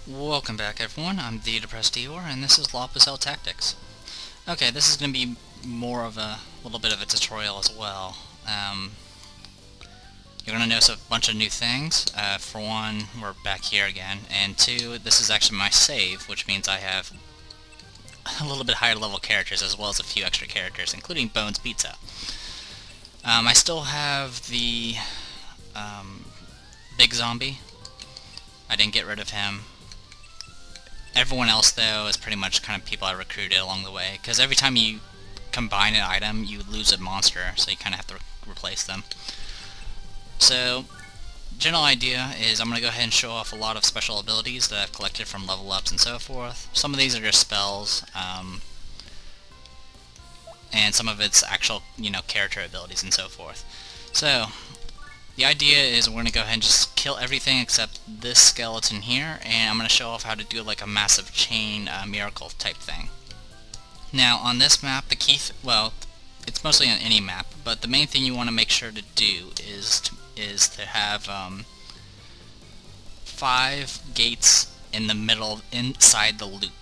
Welcome back everyone, I'm the Depressed Eeyore, and this is Pucelle Tactics. Okay, this is going to be more of a little bit of a tutorial as well. You're going to notice a bunch of new things. For one, we're back here again, and two, this is actually my save, which means I have a little bit higher level characters as well as a few extra characters, including Bones Pizza. I still have the big zombie. I didn't get rid of him. Everyone else, though, is pretty much kind of people I recruited along the way, because every time you combine an item, you lose a monster, so you kind of have to replace them. So, general idea is I'm going to go ahead and show off a lot of special abilities that I've collected from level ups and so forth. Some of these are just spells, and some of it's actual, character abilities and so forth. So, the idea is we're going to go ahead and just kill everything except this skeleton here, and I'm going to show off how to do like a massive chain miracle type thing. Now on this map, the key, well, it's mostly on any map, but the main thing you want to make sure to do is to have 5 gates in the middle, inside the loop,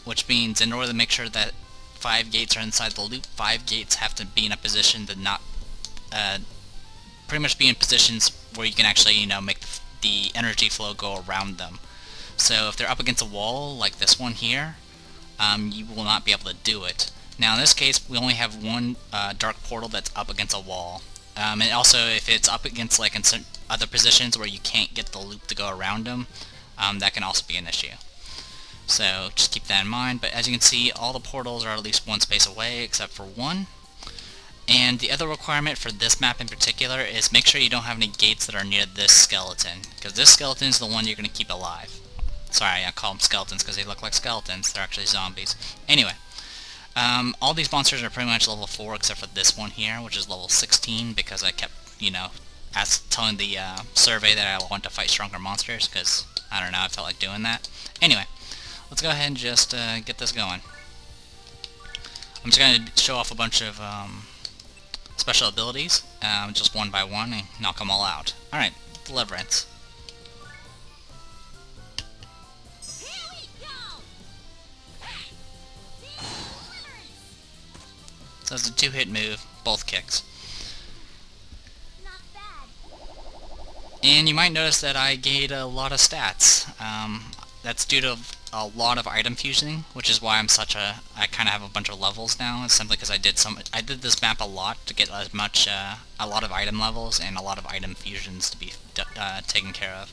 which means in order to make sure that 5 gates are inside the loop, 5 gates have to be in a position to not pretty much be in positions where you can actually, make the energy flow go around them. So if they're up against a wall, like this one here, you will not be able to do it. Now in this case, we only have one dark portal that's up against a wall. And also, if it's up against like in certain other positions where you can't get the loop to go around them, that can also be an issue. So just keep that in mind. But as you can see, all the portals are at least one space away, except for one. And the other requirement for this map in particular is make sure you don't have any gates that are near this skeleton, because this skeleton is the one you're going to keep alive. Sorry, I call them skeletons because they look like skeletons. They're actually zombies. Anyway, all these monsters are pretty much level 4 except for this one here, which is level 16, because I kept, telling the survey that I want to fight stronger monsters, because, I don't know, I felt like doing that. Anyway, let's go ahead and just get this going. I'm just going to show off a bunch of special abilities, just one by one, and knock them all out. Alright, Deliverance. So it's a 2-hit move, both kicks. And you might notice that I gained a lot of stats. That's due to a lot of item fusing, which is why I kind of have a bunch of levels now. It's simply because I did this map a lot to get a lot of item levels and a lot of item fusions to be taken care of.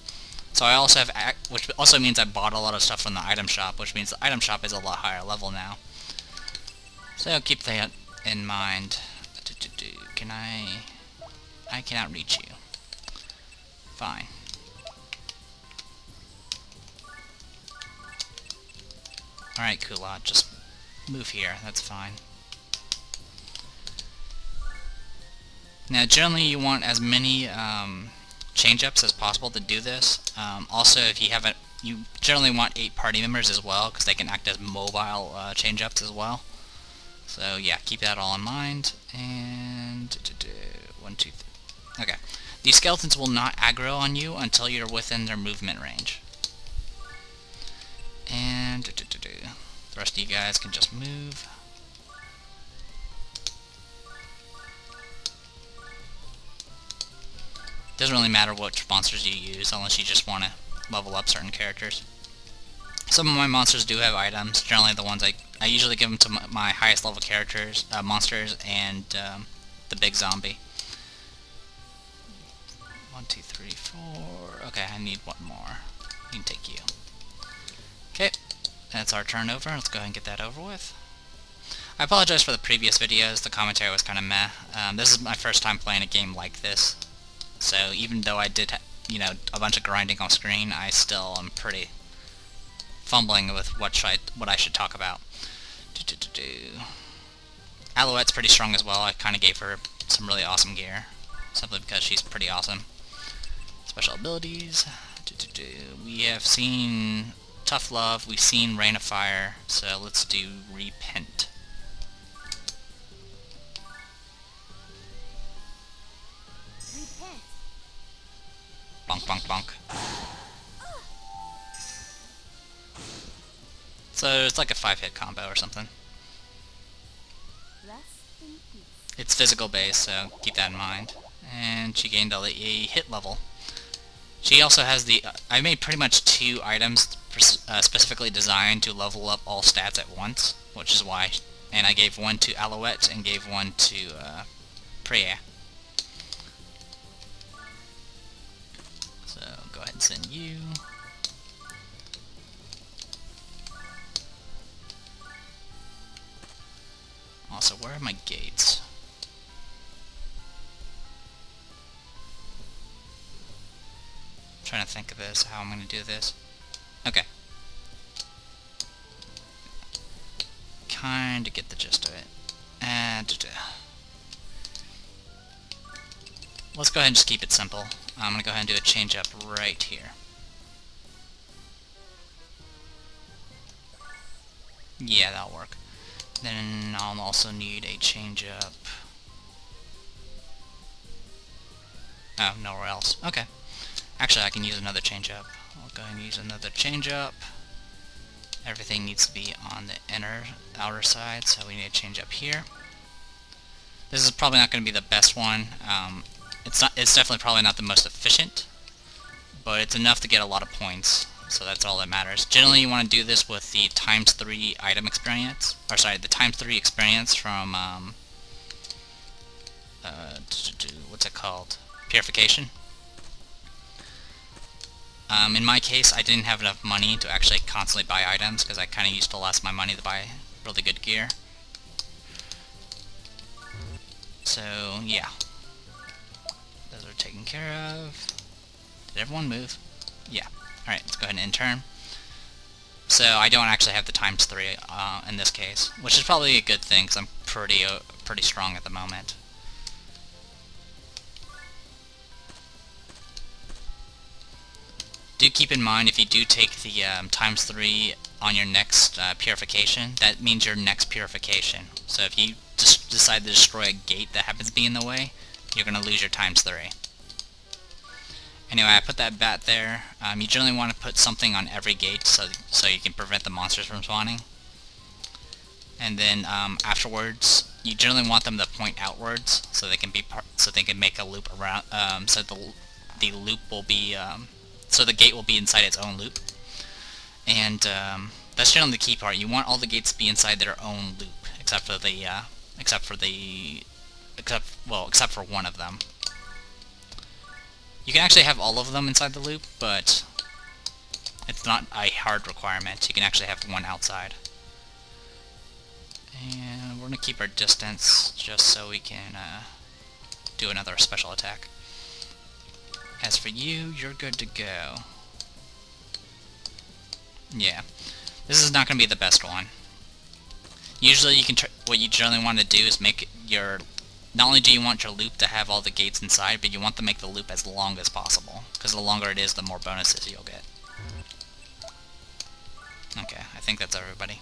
So I also have, which also means I bought a lot of stuff from the item shop, which means the item shop is a lot higher level now. So keep that in mind. Can I cannot reach you. Fine. Alright, Kulot, just move here, that's fine. Now, generally you want as many change-ups as possible to do this. Also, if you generally want 8 party members as well, because they can act as mobile change-ups as well. So yeah, keep that all in mind. And 1, 2, 3. Okay. These skeletons will not aggro on you until you're within their movement range. And the rest of you guys can just move. Doesn't really matter which monsters you use unless you just want to level up certain characters. Some of my monsters do have items. Generally the ones I usually give them to my highest level characters, monsters, and the big zombie. 1, 2, 3, 4. Okay, I need one more. You can take you. Okay, that's our turn over. Let's go ahead and get that over with. I apologize for the previous videos. The commentary was kind of meh. This is my first time playing a game like this. So even though I did, a bunch of grinding off screen, I still am pretty fumbling with what I should talk about. Alot's pretty strong as well. I kind of gave her some really awesome gear, simply because she's pretty awesome. Special abilities. We have seen Tough Love, we've seen Rain of Fire, so let's do Repent. Bonk, bonk, bonk. So it's like a 5-hit combo or something. It's physical based, so keep that in mind. And she gained a hit level. She also has the... I made pretty much 2 items specifically designed to level up all stats at once, which is why... And I gave one to Alot and gave one to Priya. So go ahead and send you. Also, where are my gates? I'm trying to think of this, how I'm going to do this. Okay. Kinda get the gist of it. And let's go ahead and just keep it simple. I'm going to go ahead and do a change up right here. Yeah, that'll work. Then I'll also need a change up. Oh, nowhere else. Okay. Actually, I can use another change up. I'll go ahead and use another change up. Everything needs to be on the outer side, so we need to change up here. This is probably not going to be the best one. It's definitely probably not the most efficient, but it's enough to get a lot of points. So that's all that matters. Generally, you want to do this with the ×3 item experience, or sorry, the ×3 experience from what's it called? Purification. In my case, I didn't have enough money to actually constantly buy items because I kind of used to last my money to buy really good gear. So yeah, those are taken care of. Did everyone move? Yeah. Alright, let's go ahead and intern. So I don't actually have the ×3 in this case, which is probably a good thing because I'm pretty strong at the moment. Do keep in mind, if you do take the ×3 on your next purification, that means your next purification. So if you just decide to destroy a gate that happens to be in the way, you're going to lose your ×3. Anyway, I put that bat there. You generally want to put something on every gate so you can prevent the monsters from spawning. And then afterwards, you generally want them to point outwards so they can make a loop around. So the loop will be so the gate will be inside its own loop. And that's generally the key part. You want all the gates to be inside their own loop, except for one of them. You can actually have all of them inside the loop, but it's not a hard requirement. You can actually have one outside. And we're going to keep our distance just so we can do another special attack. As for you, you're good to go. Yeah. This is not going to be the best one. Usually what you generally want to do is make your... Not only do you want your loop to have all the gates inside, but you want to make the loop as long as possible. Because the longer it is, the more bonuses you'll get. Okay, I think that's everybody.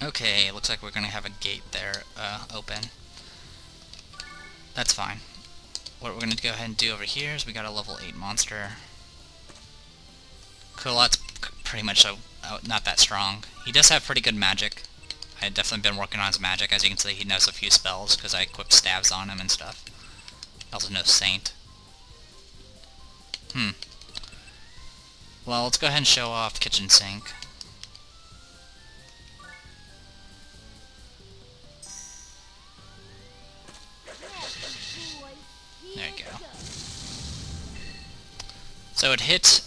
Okay, looks like we're going to have a gate there open. That's fine. What we're going to go ahead and do over here is we got a level 8 monster. Kulot's pretty much not that strong. He does have pretty good magic. I've definitely been working on his magic. As you can see, he knows a few spells because I equipped stabs on him and stuff. He also knows Saint. Well, let's go ahead and show off Kitchen Sink. There you go. So it hit,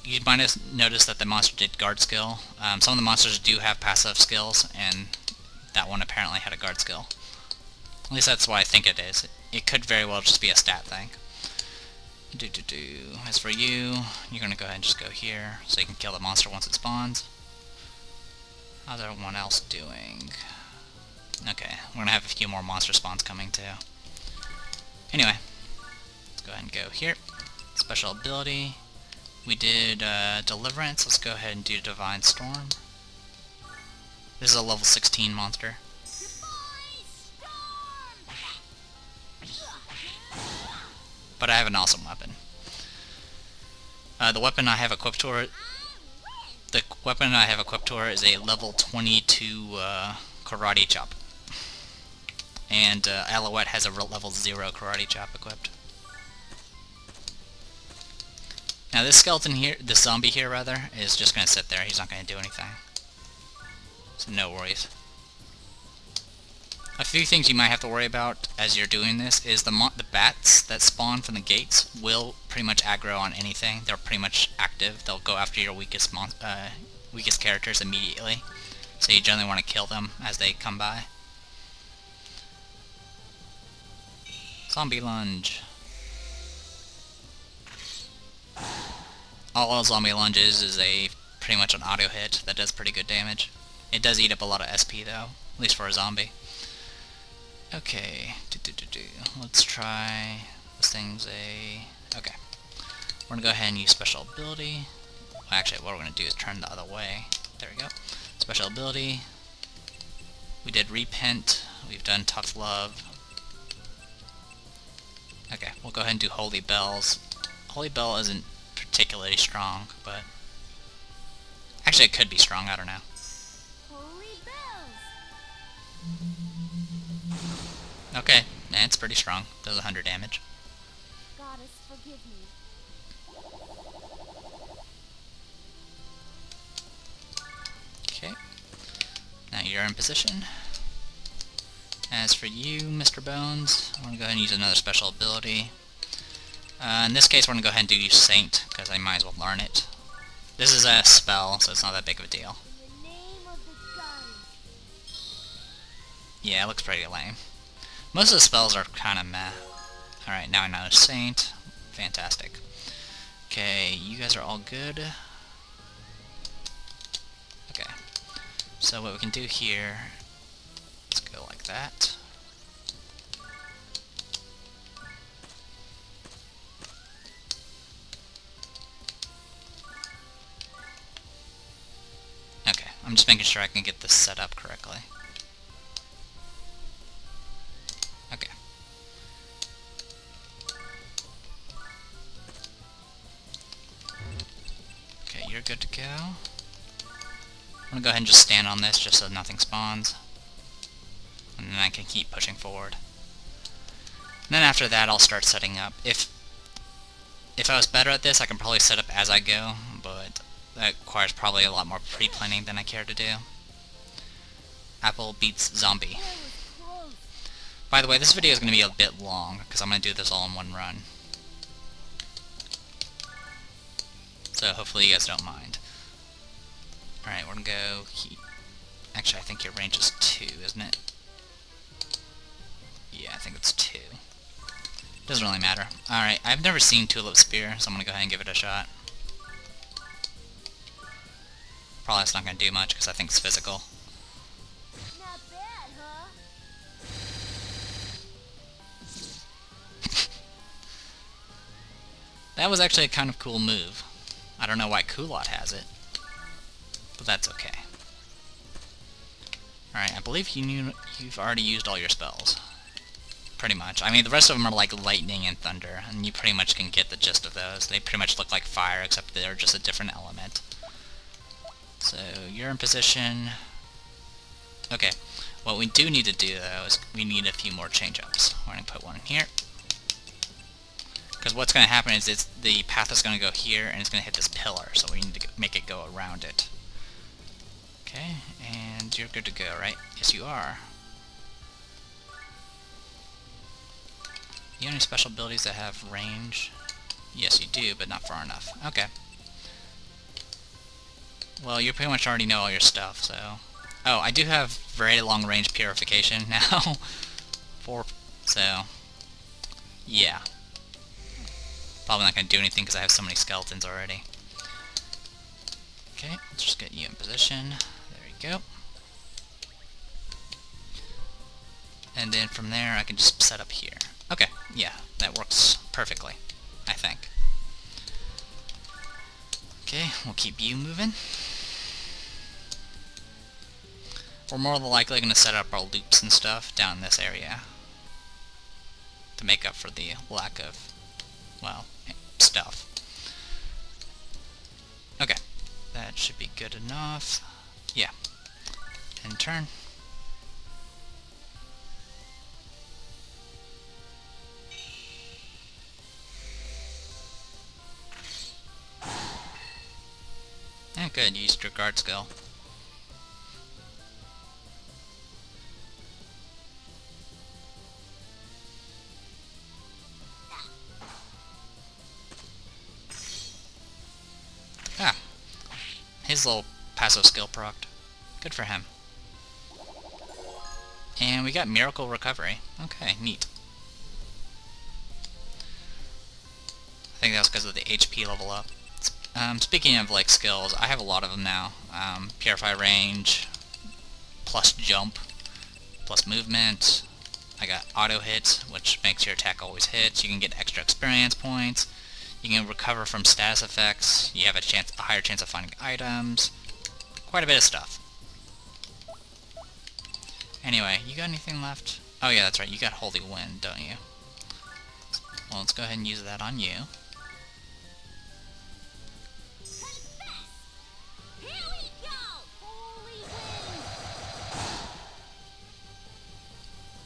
you might have noticed that the monster did guard skill. Some of the monsters do have passive skills, and that one apparently had a guard skill. At least that's what I think it is. It could very well just be a stat thing. As for you, you're going to go ahead and just go here, so you can kill the monster once it spawns. How's everyone else doing? Okay, we're going to have a few more monster spawns coming too. Anyway, let's go ahead and go here. Special ability. We did Deliverance. Let's go ahead and do Divine Storm. This is a level 16 monster. But I have an awesome weapon. The weapon I have equipped to her... The weapon I have equipped to her is a level 22 karate chop. And Alot has a level 0 karate chop equipped. Now this skeleton here, this zombie here rather, is just going to sit there. He's not going to do anything. So no worries. A few things you might have to worry about as you're doing this is the bats that spawn from the gates will pretty much aggro on anything. They're pretty much active. They'll go after your weakest characters immediately. So you generally want to kill them as they come by. Zombie lunge. All zombie lunges is pretty much an auto hit that does pretty good damage. It does eat up a lot of SP though, at least for a zombie. Okay, let's try this thing's okay. We're gonna go ahead and use special ability. Well, actually, what we're gonna do is turn the other way. There we go. Special ability. We did repent. We've done tough love. Okay, we'll go ahead and do holy bells. Holy bell isn't particularly strong, but actually it could be strong. I don't know. Holy bells. Okay, it's pretty strong. Does 100 damage. Goddess, forgive me. Okay. Now you're in position. As for you, Mr. Bones, I'm going to go ahead and use another special ability. In this case, we're going to go ahead and do Saint, because I might as well learn it. This is a spell, so it's not that big of a deal. In the name of the goddess. Yeah, it looks pretty lame. Most of the spells are kind of meh. Alright, now I know Saint. Fantastic. Okay, you guys are all good. Okay. So what we can do here, let's go like that. Okay, I'm just making sure I can get this set up correctly. Okay. Okay, you're good to go. I'm gonna go ahead and just stand on this just so nothing spawns. And then I can keep pushing forward. And then after that I'll start setting up. If I was better at this, I can probably set up as I go, but that requires probably a lot more pre-planning than I care to do. Apple beats zombie. By the way, this video is going to be a bit long, because I'm going to do this all in one run. So hopefully you guys don't mind. Alright, we're going to go... Actually, I think your range is 2, isn't it? Yeah, I think it's 2. Doesn't really matter. Alright, I've never seen Tulip Spear, so I'm going to go ahead and give it a shot. Probably it's not going to do much, because I think it's physical. Not bad, huh? That was actually a kind of cool move. I don't know why Kulot has it, but that's okay. Alright, I believe you've already used all your spells. Pretty much. I mean, the rest of them are like lightning and thunder, and you pretty much can get the gist of those. They pretty much look like fire, except they're just a different element. So, you're in position. Okay, what we do need to do, though, is we need a few more change-ups. We're going to put one here. Because what's going to happen is the path is going to go here, and it's going to hit this pillar, so we need to make it go around it. Okay, and you're good to go, right? Yes, you are. You have any special abilities that have range? Yes, you do, but not far enough. Okay. Well, you pretty much already know all your stuff, so... Oh, I do have very long range purification now. So... Yeah. Probably not going to do anything because I have so many skeletons already. Okay, let's just get you in position. There you go. And then from there I can just set up here. Okay, yeah, that works perfectly, I think. Okay, we'll keep you moving. We're more than likely going to set up our loops and stuff down in this area to make up for the lack of, well, stuff. That should be good enough. Yeah. End turn. Yeah, good. You used your guard skill. Ah. His little passive skill procced. Good for him. And we got Miracle Recovery. Okay, neat. I think that was because of the HP level up. Speaking of like skills, I have a lot of them now. Purify range, plus jump, plus movement. I got auto hit, which makes your attack always hit. You can get extra experience points. You can recover from status effects. You have a higher chance of finding items. Quite a bit of stuff. Anyway, you got anything left? Oh yeah, that's right. You got Holy Wind, don't you? Well, let's go ahead and use that on you.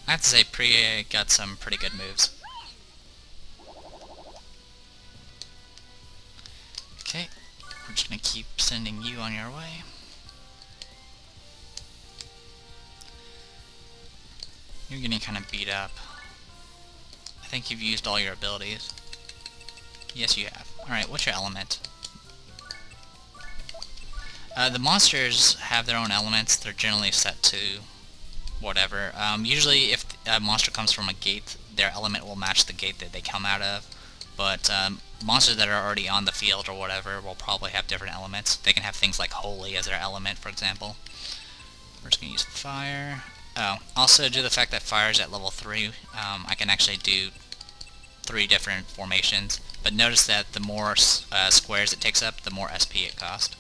I have to say, Priya got some pretty good moves. Okay, we're just gonna keep sending you on your way. You're getting kind of beat up. I think you've used all your abilities. Yes, you have. Alright, what's your element? The monsters have their own elements. They're generally set to whatever. Usually if a monster comes from a gate, their element will match the gate that they come out of. But monsters that are already on the field or whatever will probably have different elements. They can have things like Holy as their element, for example. We're just going to use Fire. Oh, also due to the fact that Fire is at level 3, I can actually do 3 different formations. But notice that the more squares it takes up, the more SP it costs.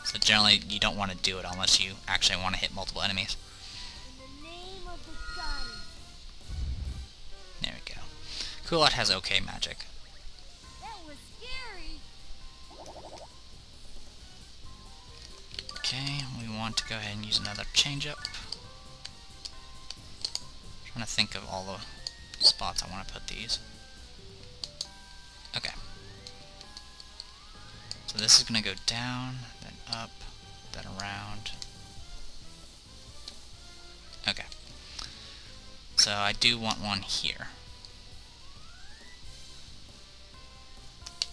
So generally, you don't want to do it unless you actually want to hit multiple enemies. There we go. Alot has okay magic. That was scary. Okay, we want to go ahead and use another change-up. Trying to think of all the spots I want to put these. Okay. So this is going to go down, then up, then around. Okay. So I do want one here.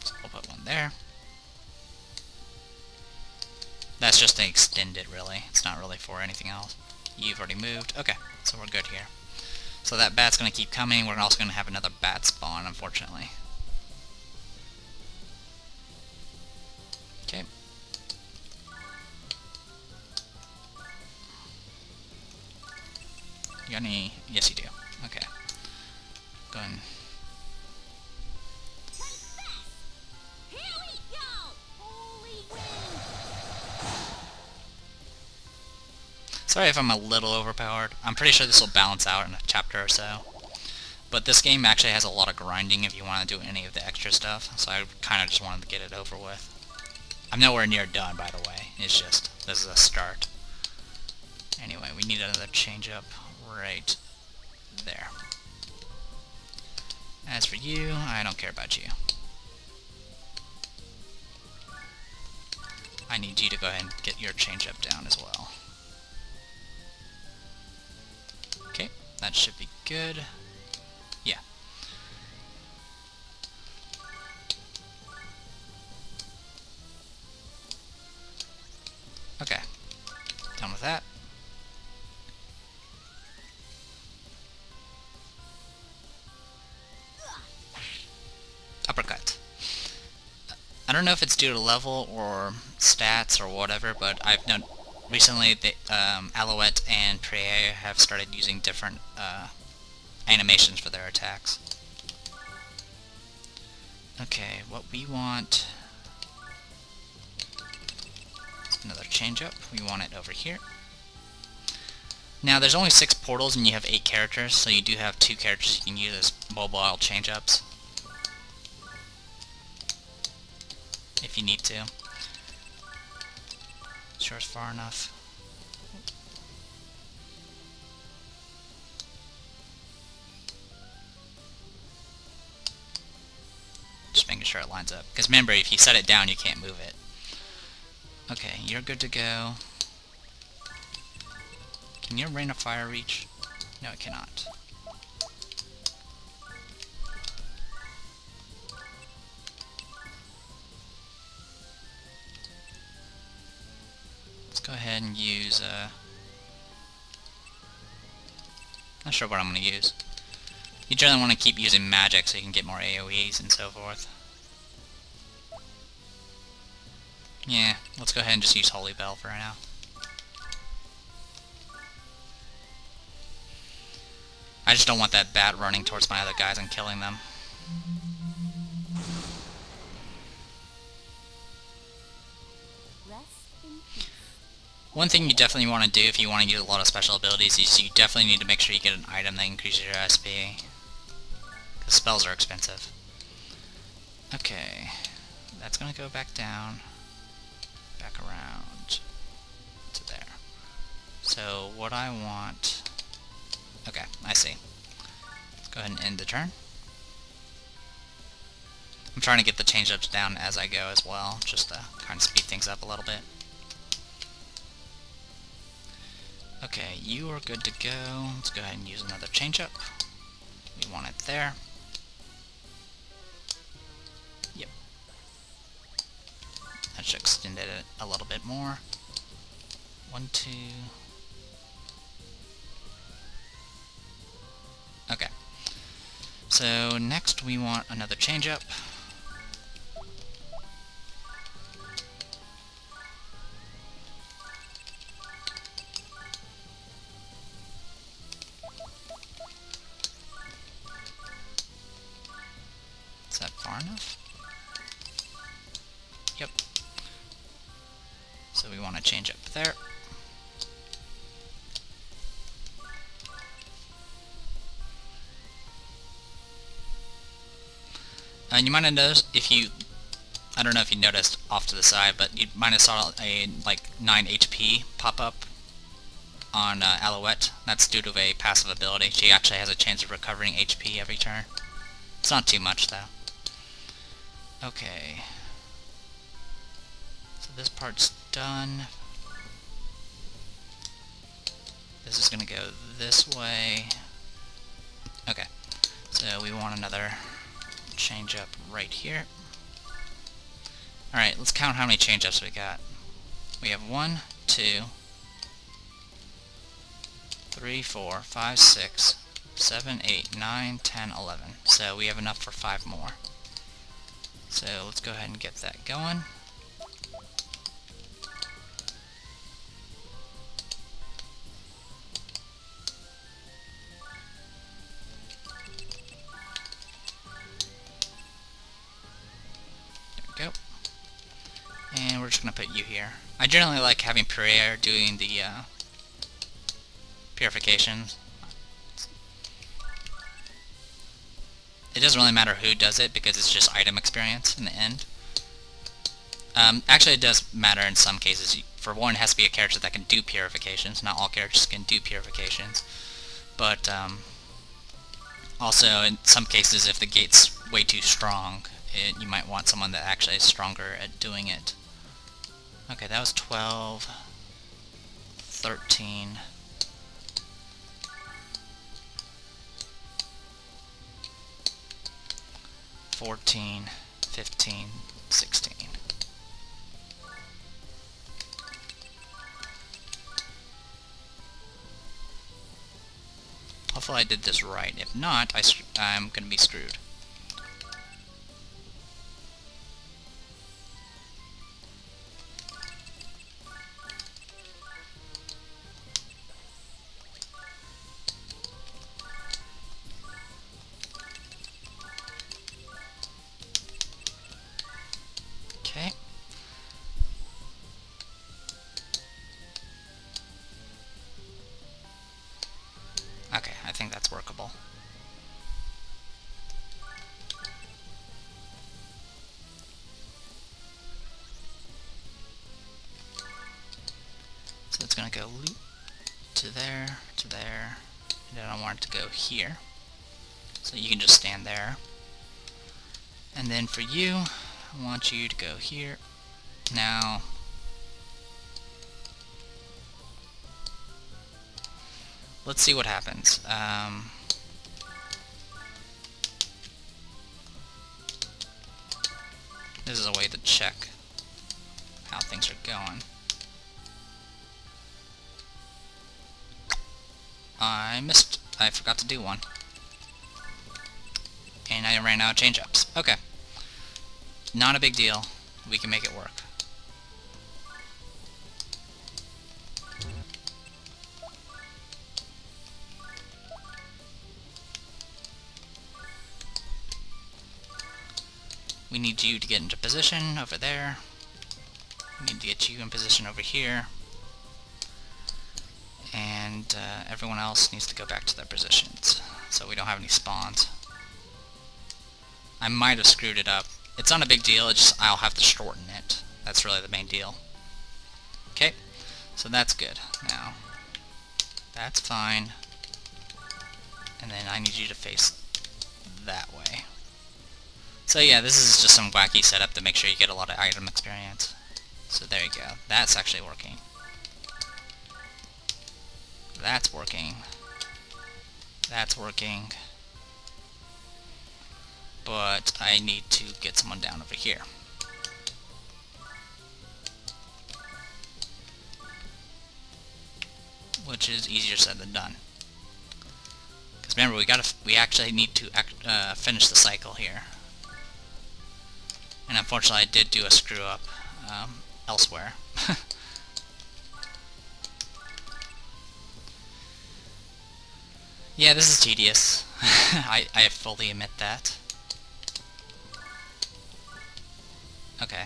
So we'll put one there. That's just to extend it, really. It's not really for anything else. You've already moved. Okay, so we're good here. So that bat's going to keep coming. We're also going to have another bat spawn, unfortunately. Okay. You got any? Yes, you do. Okay. Go ahead. Here we go. Holy wind. Sorry if I'm a little overpowered. I'm pretty sure this will balance out in a chapter or so. But this game actually has a lot of grinding if you want to do any of the extra stuff, so I kind of just wanted to get it over with. I'm nowhere near done, by the way. It's just, this is a start. Anyway, we need another change-up right there. As for you, I don't care about you. I need you to go ahead and get your change-up down as well. Okay, that should be good. Yeah. Okay, done with that. Uppercut. I don't know if it's due to level or stats or whatever, but I've known recently that Alot and Priya have started using different animations for their attacks. Okay, what we want... Another change-up. We want it over here. Now, there's only 6 portals and you have 8 characters, so you do have 2 characters you can use as mobile change-ups. If you need to. sure it's far enough. Just making sure it lines up. Because remember, if you set it down, you can't move it. Okay, you're good to go. Can your Rain of Fire reach? No, it cannot. Let's go ahead and use, not sure what I'm going to use. You generally want to keep using magic so you can get more AoEs and so forth. Yeah, let's go ahead and just use Holy Bell for now. I just don't want that bat running towards my other guys and killing them. One thing you definitely want to do if you want to use a lot of special abilities is you definitely need to make sure you get an item that increases your SP. Because spells are expensive. Okay, that's going to go back down, back around to there. So what I want... Okay, I see. Let's go ahead and end the turn. I'm trying to get the change-ups down as I go as well, just to kind of speed things up a little bit. Okay, you are good to go. Let's go ahead and use another change-up. We want it there. Yep. That should extend it a little bit more. 1, 2... Okay. So next we want another change-up. Is that far enough? Yep. So we want to change up there. And you might have noticed, if you, I don't know if you noticed off to the side, but you might have saw a like 9 HP pop up on Alot. That's due to a passive ability. She actually has a chance of recovering HP every turn. It's not too much though. Okay. So this part's done. This is gonna go this way. Okay. So we want another change up right here. Alright, let's count how many change ups we got. We have 1, 2, 3, 4, 5, 6, 7, 8, 9, 10, 11. So we have enough for 5 more. So let's go ahead and get that going. There we go. And we're just going to put you here. I generally like having Prayer doing the purifications. It doesn't really matter who does it because it's just item experience in the end. Actually, it does matter in some cases. For one, it has to be a character that can do purifications. Not all characters can do purifications. But also, in some cases, if the gate's way too strong, you might want someone that actually is stronger at doing it. Okay, that was 12, 13... 14, 15, 16. Hopefully I did this right. If not, I'm going to be screwed. Okay. Okay, I think that's workable. So it's going to go loop to there, and then I want it to go here. So you can just stand there. And then for you, I want you to go here. Now, let's see what happens. This is a way to check how things are going. I forgot to do one. And I ran out of change-ups. Okay. Not a big deal. We can make it work. We need you to get into position over there. We need to get you in position over here. And everyone else needs to go back to their positions, so we don't have any spawns. I might have screwed it up. It's not a big deal, it's just I'll have to shorten it. That's really the main deal. Okay, so that's good. Now, that's fine. And then I need you to face that way. So yeah, this is just some wacky setup to make sure you get a lot of item experience. So there you go. That's actually working. That's working. That's working. But I need to get someone down over here. Which is easier said than done. Because remember, we actually need to finish the cycle here. And unfortunately, I did do a screw up elsewhere. Yeah, this is tedious. I fully admit that. Okay.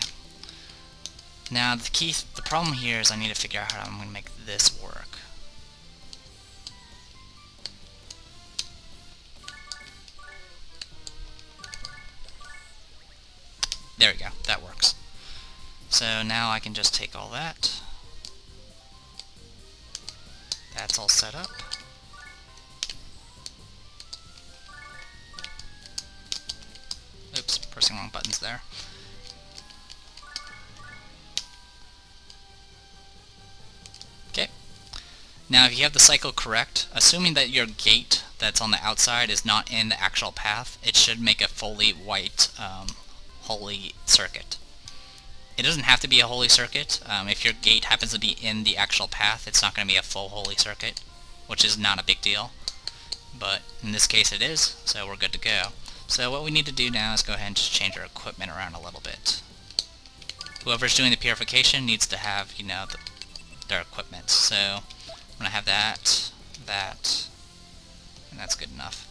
Now the problem here is I need to figure out how I'm going to make this work. There we go, that works. So now I can just take all that. That's all set up. Oops, pressing wrong buttons there. Okay. Now if you have the cycle correct, assuming that your gate that's on the outside is not in the actual path, it should make a fully white holy circuit. It doesn't have to be a holy circuit. If your gate happens to be in the actual path, it's not going to be a full holy circuit, which is not a big deal. But in this case it is, so we're good to go. So what we need to do now is go ahead and just change our equipment around a little bit. Whoever's doing the purification needs to have, you know, their equipment. So I'm going to have that, and that's good enough.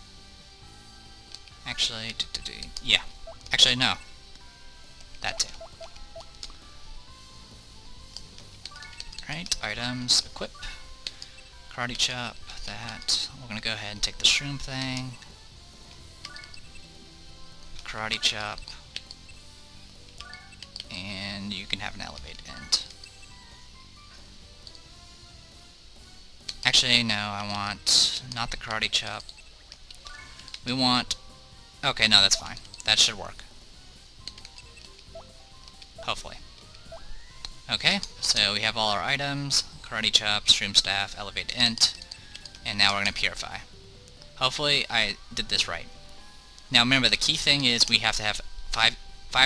Actually, yeah. Actually, no. That too. Alright, items, equip, karate chop, that. We're going to go ahead and take the shroom thing. Karate chop. And you can have an elevated end. Actually, no, I want not the karate chop. We want... Okay, no, that's fine. That should work. Hopefully. Okay, so we have all our items, karate chop, shroom staff, elevated int, and now we're going to purify. Hopefully I did this right. Now remember, the key thing is we have to have five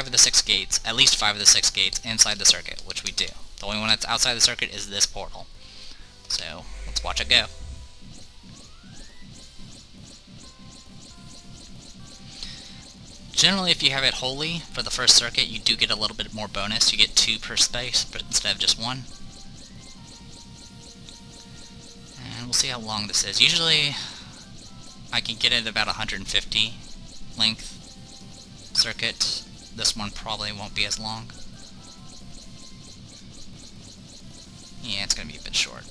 of the 6 gates, at least 5 of the 6 gates inside the circuit, which we do. The only one that's outside the circuit is this portal. So, let's watch it go. Generally, if you have it holy for the first circuit, you do get a little bit more bonus. You get 2 per space, but instead of just 1. And we'll see how long this is. Usually, I can get it about 150 length circuit. This one probably won't be as long. Yeah, it's going to be a bit short.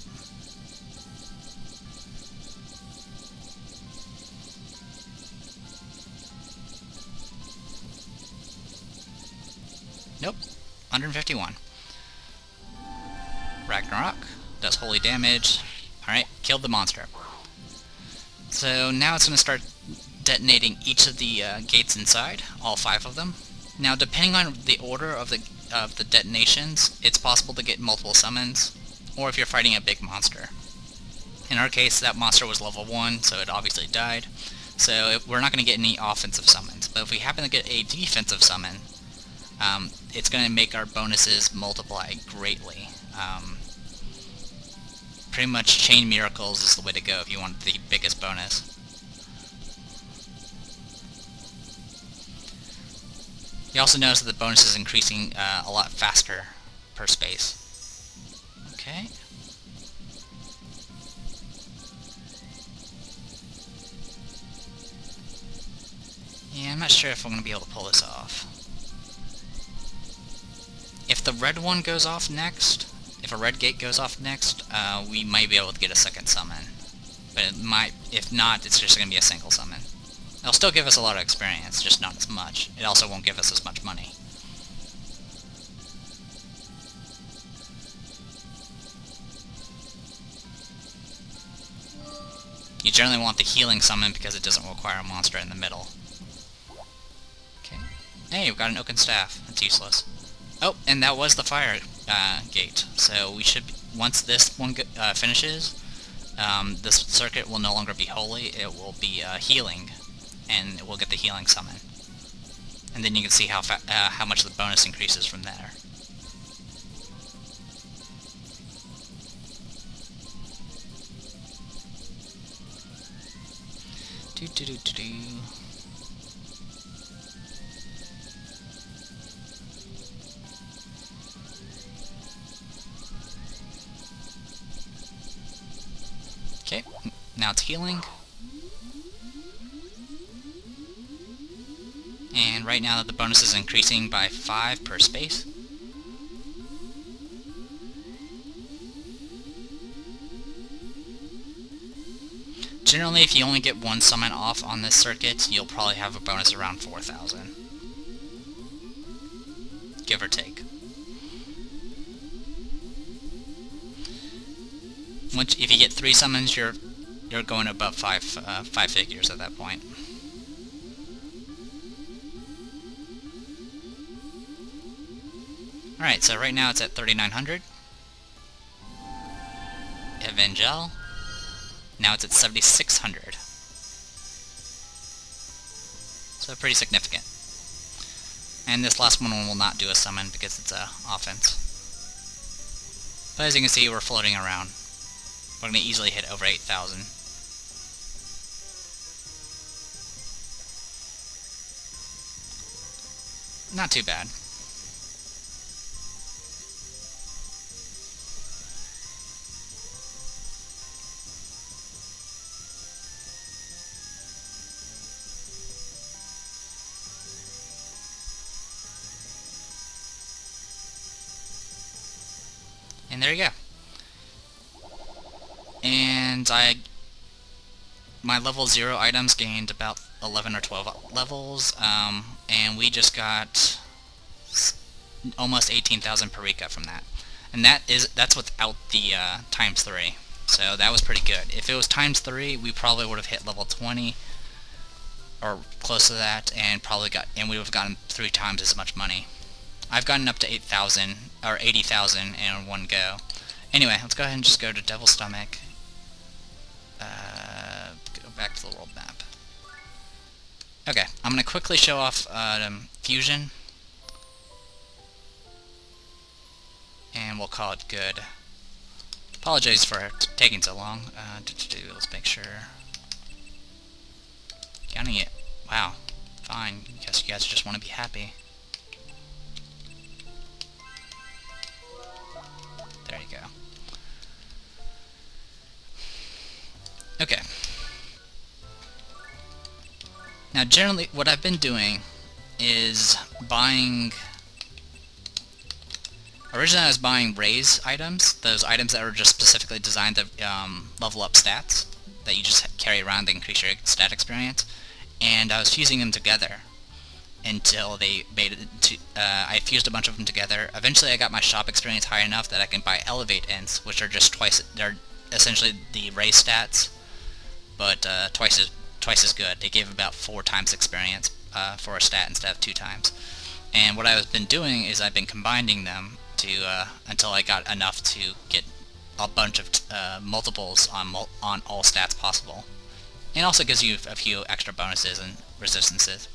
Nope, 151. Ragnarok. does holy damage. Alright, killed the monster. So now it's going to start detonating each of the gates inside, all 5 of them. Now depending on the order of the detonations, it's possible to get multiple summons, or if you're fighting a big monster. In our case, that monster was level 1, so it obviously died. So we're not going to get any offensive summons, but if we happen to get a defensive summon, it's going to make our bonuses multiply greatly. Pretty much Chain Miracles is the way to go if you want the biggest bonus. You also notice that the bonus is increasing a lot faster per space. Okay. Yeah, I'm not sure if I'm going to be able to pull this off. If the red one goes off next, if a red gate goes off next, we might be able to get a second summon. But it might, if not, it's just going to be a single summon. It'll still give us a lot of experience, just not as much. It also won't give us as much money. You generally want the healing summon because it doesn't require a monster in the middle. Okay. Hey, we've got an oaken staff. That's useless. Oh, and that was the fire gate. So we should, once this one finishes, this circuit will no longer be holy. It will be healing, and we'll get the healing summon. And then you can see how much the bonus increases from there. Okay, now it's healing. And right now the bonus is increasing by 5 per space. Generally, if you only get one summon off on this circuit, you'll probably have a bonus around 4,000. Give or take. If you get 3 summons, you're going above 5 figures at that point. Alright, so right now it's at 3,900. Evangel. Now it's at 7,600. So pretty significant. And this last one will not do a summon because it's a offense. But as you can see, we're floating around. We're going to easily hit over 8,000. Not too bad. And there you go. And my level 0 items gained about 11 or 12 levels, and we just got almost 18,000 Parika from that. And that's without the times 3. So that was pretty good. If it was times 3, we probably would have hit level 20 or close to that, and we would have gotten 3 times as much money. I've gotten up to 8,000 or 80,000 in one go. Anyway, let's go ahead and just go to Devil's Stomach. Go back to the world map. Okay, I'm going to quickly show off Fusion. And we'll call it good. Apologize for taking so long. Let's make sure. Counting it. Wow. Fine. Guess you guys just want to be happy. There you go. Okay. Now generally what I've been doing is buying... Originally I was buying raise items, those items that were just specifically designed to level up stats, that you just carry around to increase your stat experience, and I was fusing them together. until they made it to, I fused a bunch of them together. Eventually I got my shop experience high enough that I can buy elevate ints, which are just they're essentially the race stats, but twice as good. They give about 4 times experience for a stat instead of 2 times. And what I've been doing is I've been combining them to until I got enough to get a bunch of multiples on all stats possible. And also gives you a few extra bonuses and resistances.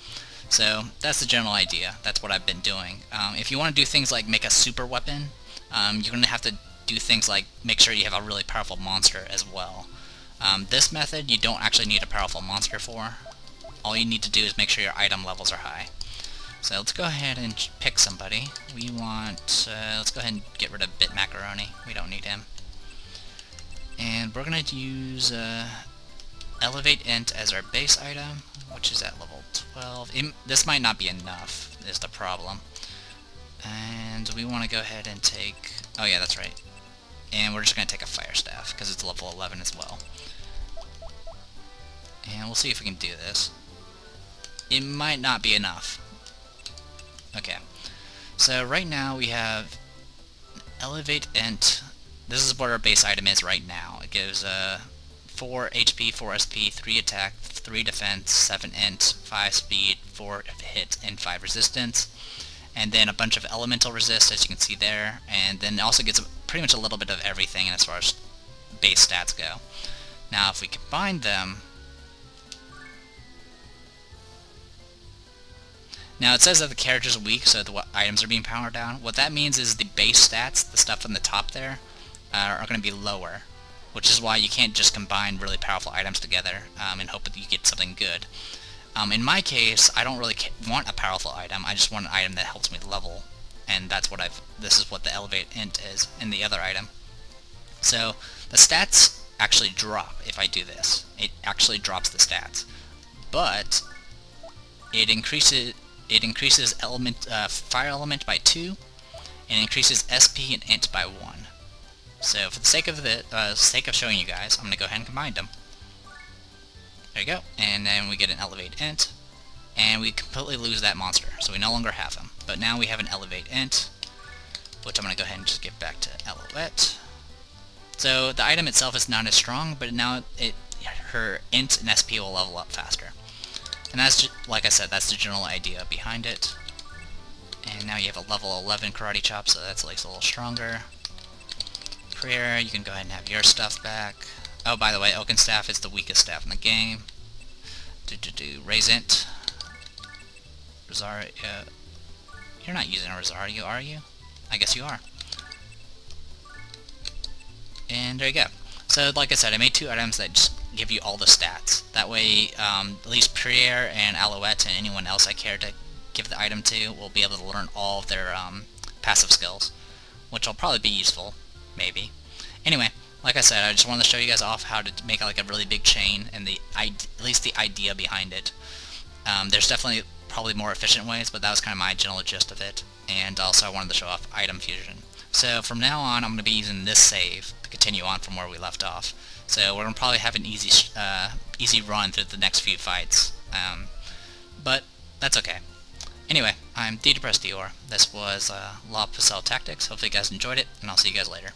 So that's the general idea. That's what I've been doing. If you want to do things like make a super weapon, you're going to have to do things like make sure you have a really powerful monster as well. This method you don't actually need a powerful monster for. All you need to do is make sure your item levels are high. So let's go ahead and pick somebody. We want, let's go ahead and get rid of Bit Macaroni. We don't need him. And we're going to use Elevate Int as our base item, which is at level 12. This might not be enough, is the problem. And we want to go ahead and take, oh yeah, that's right. And we're just going to take a Fire Staff, because it's level 11 as well. And we'll see if we can do this. It might not be enough. Okay, so right now we have Elevate Int. This is what our base item is right now. It gives 4 HP, 4 SP, 3 attack, 3 defense, 7 int, 5 speed, 4 hit, and 5 resistance. And then a bunch of elemental resist, as you can see there. And then it also gets pretty much a little bit of everything as far as base stats go. Now if we combine them, now it says that the character's weak, so the items are being powered down. What that means is the base stats, the stuff on the top there, are going to be lower, which is why you can't just combine really powerful items together and hope that you get something good. In my case, I don't really want a powerful item. I just want an item that helps me level, and that's what this is what the Elevate Int is in the other item. So the stats actually drop if I do this. It actually drops the stats, but it increases fire element by 2, and increases SP and int by 1. So for the sake of showing you guys, I'm going to go ahead and combine them. There you go, and then we get an Elevate Int, and we completely lose that monster, so we no longer have him. But now we have an Elevate Int, which I'm going to go ahead and just give back to Alouette. So the item itself is not as strong, but now her int and SP will level up faster. And that's, like I said, that's the general idea behind it. And now you have a level 11 Karate Chop, so that's at least a little stronger. Prayer, you can go ahead and have your stuff back. Oh, by the way, Oaken Staff is the weakest staff in the game. Raise Int. Rosario. You're not using a Rosario, are you? I guess you are. And there you go. So, like I said, I made 2 items that just give you all the stats. That way, at least Pierre and Alouette and anyone else I care to give the item to will be able to learn all of their passive skills, which will probably be useful, maybe. Anyway, like I said, I just wanted to show you guys off how to make like a really big chain and at least the idea behind it. There's definitely probably more efficient ways, but that was kind of my general gist of it. And also I wanted to show off item fusion. So from now on, I'm going to be using this save to continue on from where we left off. So we're going to probably have an easy run through the next few fights. But that's okay. Anyway, I'm Depressed Dior. This was Pucelle Tactics. Hopefully you guys enjoyed it, and I'll see you guys later.